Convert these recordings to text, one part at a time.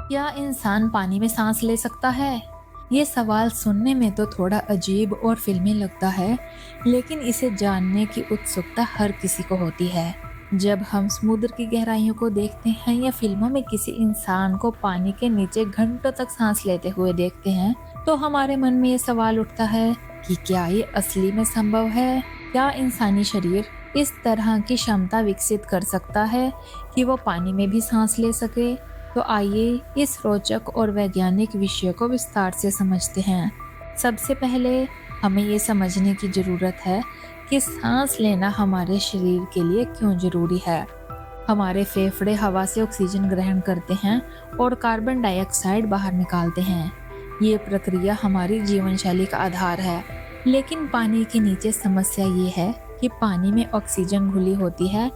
क्या इंसान पानी में सांस ले सकता है? ये सवाल सुनने में तो थोड़ा अजीब और फिल्मी लगता है, लेकिन इसे जानने की उत्सुकता हर किसी को होती है। जब हम समुद्र की गहराइयों को देखते हैं या फिल्मों में किसी इंसान को पानी के नीचे घंटों तक सांस लेते हुए देखते हैं, तो हमारे मन में ये सवाल उठता है कि क्या ये असली में संभव है? क्या इंसानी शरीर इस तरह की क्षमता विकसित कर सकता है कि वो पानी में भी सांस ले सके? तो आइए इस रोचक और वैज्ञानिक विषय को विस्तार से समझते हैं। सबसे पहले हमें ये समझने की ज़रूरत है कि सांस लेना हमारे शरीर के लिए क्यों ज़रूरी है। हमारे फेफड़े हवा से ऑक्सीजन ग्रहण करते हैं और कार्बन डाइऑक्साइड बाहर निकालते हैं। ये प्रक्रिया हमारी जीवन शैली का आधार है। लेकिन पानी के नीचे समस्या ये है कि पानी में ऑक्सीजन घुली होती है,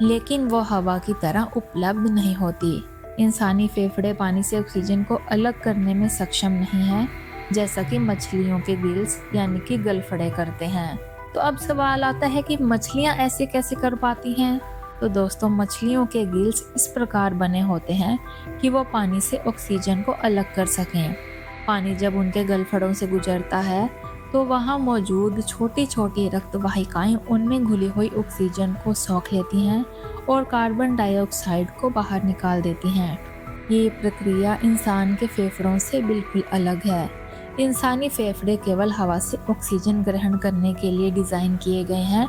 लेकिन वो हवा की तरह उपलब्ध नहीं होती। इंसानी फेफड़े पानी से ऑक्सीजन को अलग करने में सक्षम नहीं है, जैसा कि मछलियों के गिल्स यानी कि गलफड़े करते हैं। तो अब सवाल आता है कि मछलियां ऐसे कैसे कर पाती हैं? तो दोस्तों, मछलियों के गिल्स इस प्रकार बने होते हैं कि वो पानी से ऑक्सीजन को अलग कर सकें। पानी जब उनके गलफड़ों से गुजरता है तो वहाँ मौजूद छोटी छोटी रक्त वाहिकाएं उनमें घुली हुई ऑक्सीजन को सोख लेती हैं और कार्बन डाइऑक्साइड को बाहर निकाल देती हैं। ये प्रक्रिया इंसान के फेफड़ों से बिल्कुल अलग है। इंसानी फेफड़े केवल हवा से ऑक्सीजन ग्रहण करने के लिए डिज़ाइन किए गए हैं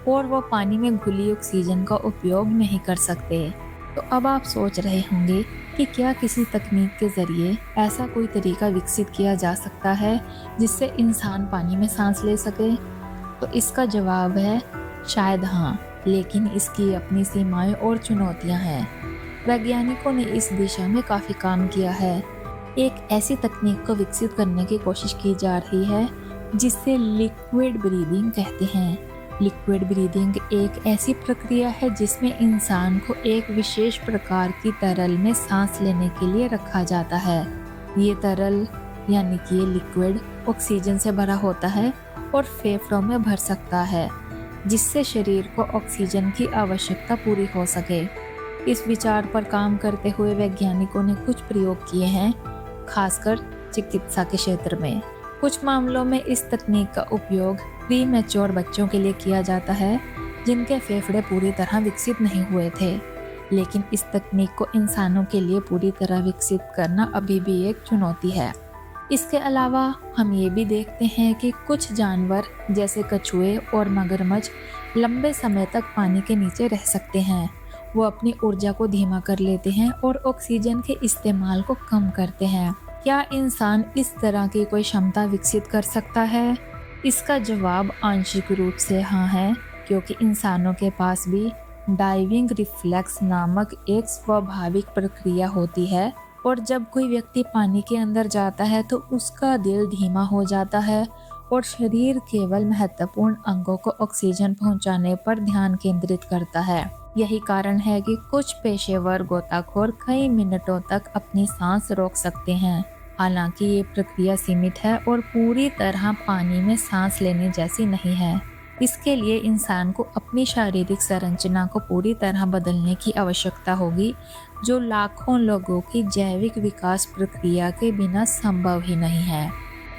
और वो पानी में घुली ऑक्सीजन का उपयोग नहीं कर सकते। तो अब आप सोच रहे होंगे कि क्या किसी तकनीक के ज़रिए ऐसा कोई तरीका विकसित किया जा सकता है जिससे इंसान पानी में सांस ले सके? तो इसका जवाब है शायद हाँ, लेकिन इसकी अपनी सीमाएं और चुनौतियां हैं। वैज्ञानिकों ने इस दिशा में काफ़ी काम किया है। एक ऐसी तकनीक को विकसित करने की कोशिश की जा रही है जिसे लिक्विड ब्रीदिंग कहते हैं। लिक्विड ब्रीदिंग एक ऐसी प्रक्रिया है जिसमें इंसान को एक विशेष प्रकार की तरल में सांस लेने के लिए रखा जाता है। ये तरल यानी कि ये लिक्विड ऑक्सीजन से भरा होता है और फेफड़ों में भर सकता है, जिससे शरीर को ऑक्सीजन की आवश्यकता पूरी हो सके। इस विचार पर काम करते हुए वैज्ञानिकों ने कुछ प्रयोग किए हैं, खासकर चिकित्सा के क्षेत्र में। कुछ मामलों में इस तकनीक का उपयोग प्री मैच्योर बच्चों के लिए किया जाता है जिनके फेफड़े पूरी तरह विकसित नहीं हुए थे। लेकिन इस तकनीक को इंसानों के लिए पूरी तरह विकसित करना अभी भी एक चुनौती है। इसके अलावा हम ये भी देखते हैं कि कुछ जानवर जैसे कछुए और मगरमच्छ लंबे समय तक पानी के नीचे रह सकते हैं। वो अपनी ऊर्जा को धीमा कर लेते हैं और ऑक्सीजन के इस्तेमाल को कम करते हैं। क्या इंसान इस तरह की कोई क्षमता विकसित कर सकता है? इसका जवाब आंशिक रूप से हाँ है, क्योंकि इंसानों के पास भी डाइविंग रिफ्लेक्स नामक एक स्वाभाविक प्रक्रिया होती है और जब कोई व्यक्ति पानी के अंदर जाता है तो उसका दिल धीमा हो जाता है और शरीर केवल महत्वपूर्ण अंगों को ऑक्सीजन पहुंचाने पर ध्यान केंद्रित करता है। यही कारण है कि कुछ पेशेवर गोताखोर कई मिनटों तक अपनी सांस रोक सकते हैं। हालांकि ये प्रक्रिया सीमित है और पूरी तरह पानी में सांस लेने जैसी नहीं है। इसके लिए इंसान को अपनी शारीरिक संरचना को पूरी तरह बदलने की आवश्यकता होगी, जो लाखों लोगों की जैविक विकास प्रक्रिया के बिना संभव ही नहीं है।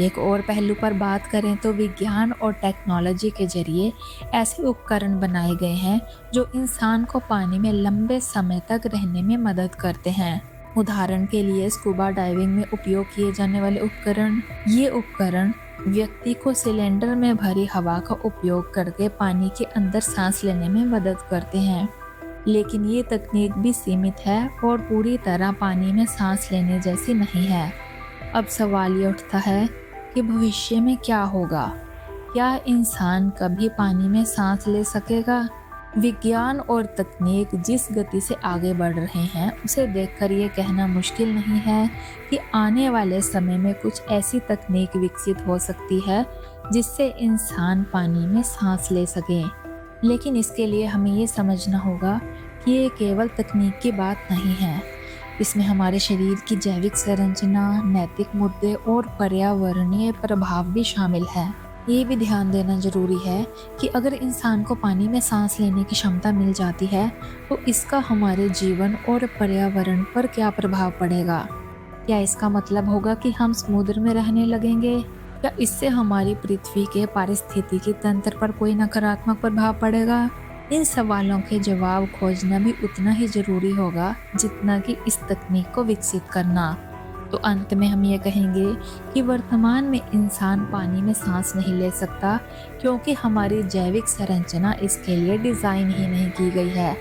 एक और पहलू पर बात करें तो विज्ञान और टेक्नोलॉजी के जरिए ऐसे उपकरण बनाए गए हैं जो इंसान को पानी में लंबे समय तक रहने में मदद करते हैं। उदाहरण के लिए स्कूबा डाइविंग में उपयोग किए जाने वाले उपकरण। ये उपकरण व्यक्ति को सिलेंडर में भरी हवा का उपयोग करके पानी के अंदर सांस लेने में मदद करते हैं, लेकिन ये तकनीक भी सीमित है और पूरी तरह पानी में सांस लेने जैसी नहीं है। अब सवाल ये उठता है कि भविष्य में क्या होगा? क्या इंसान कभी पानी में सांस ले सकेगा? विज्ञान और तकनीक जिस गति से आगे बढ़ रहे हैं उसे देखकर ये कहना मुश्किल नहीं है कि आने वाले समय में कुछ ऐसी तकनीक विकसित हो सकती है जिससे इंसान पानी में सांस ले सके। लेकिन इसके लिए हमें ये समझना होगा कि ये केवल तकनीक की बात नहीं है। इसमें हमारे शरीर की जैविक संरचना, नैतिक मुद्दे और पर्यावरणीय प्रभाव भी शामिल है। ये भी ध्यान देना जरूरी है कि अगर इंसान को पानी में सांस लेने की क्षमता मिल जाती है तो इसका हमारे जीवन और पर्यावरण पर क्या प्रभाव पड़ेगा। क्या इसका मतलब होगा कि हम समुद्र में रहने लगेंगे, या इससे हमारी पृथ्वी के पारिस्थितिकी तंत्र पर कोई नकारात्मक प्रभाव पड़ेगा? इन सवालों के जवाब खोजना भी उतना ही जरूरी होगा जितना कि इस तकनीक को विकसित करना। तो अंत में हम ये कहेंगे कि वर्तमान में इंसान पानी में सांस नहीं ले सकता, क्योंकि हमारी जैविक संरचना इसके लिए डिज़ाइन ही नहीं की गई है।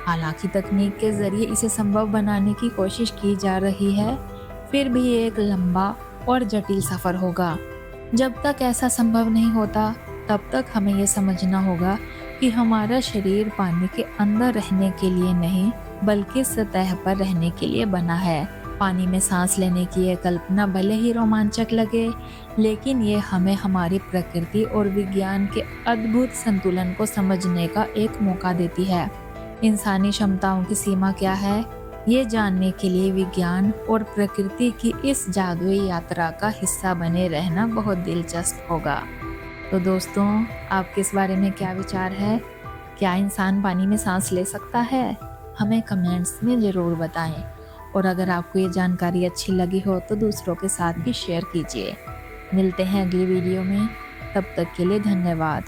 हालांकि तकनीक के जरिए इसे संभव बनाने की कोशिश की जा रही है, फिर भी ये एक लंबा और जटिल सफ़र होगा। जब तक ऐसा संभव नहीं होता, तब तक हमें ये समझना होगा कि हमारा शरीर पानी के अंदर रहने के लिए नहीं, बल्कि सतह पर रहने के लिए बना है। पानी में सांस लेने की ये कल्पना भले ही रोमांचक लगे, लेकिन ये हमें हमारी प्रकृति और विज्ञान के अद्भुत संतुलन को समझने का एक मौका देती है। इंसानी क्षमताओं की सीमा क्या है, ये जानने के लिए विज्ञान और प्रकृति की इस जादुई यात्रा का हिस्सा बने रहना बहुत दिलचस्प होगा। तो दोस्तों, आपके इस बारे में क्या विचार है? क्या इंसान पानी में सांस ले सकता है? हमें कमेंट्स में ज़रूर बताएं। और अगर आपको ये जानकारी अच्छी लगी हो तो दूसरों के साथ भी शेयर कीजिए। मिलते हैं अगली वीडियो में, तब तक के लिए धन्यवाद।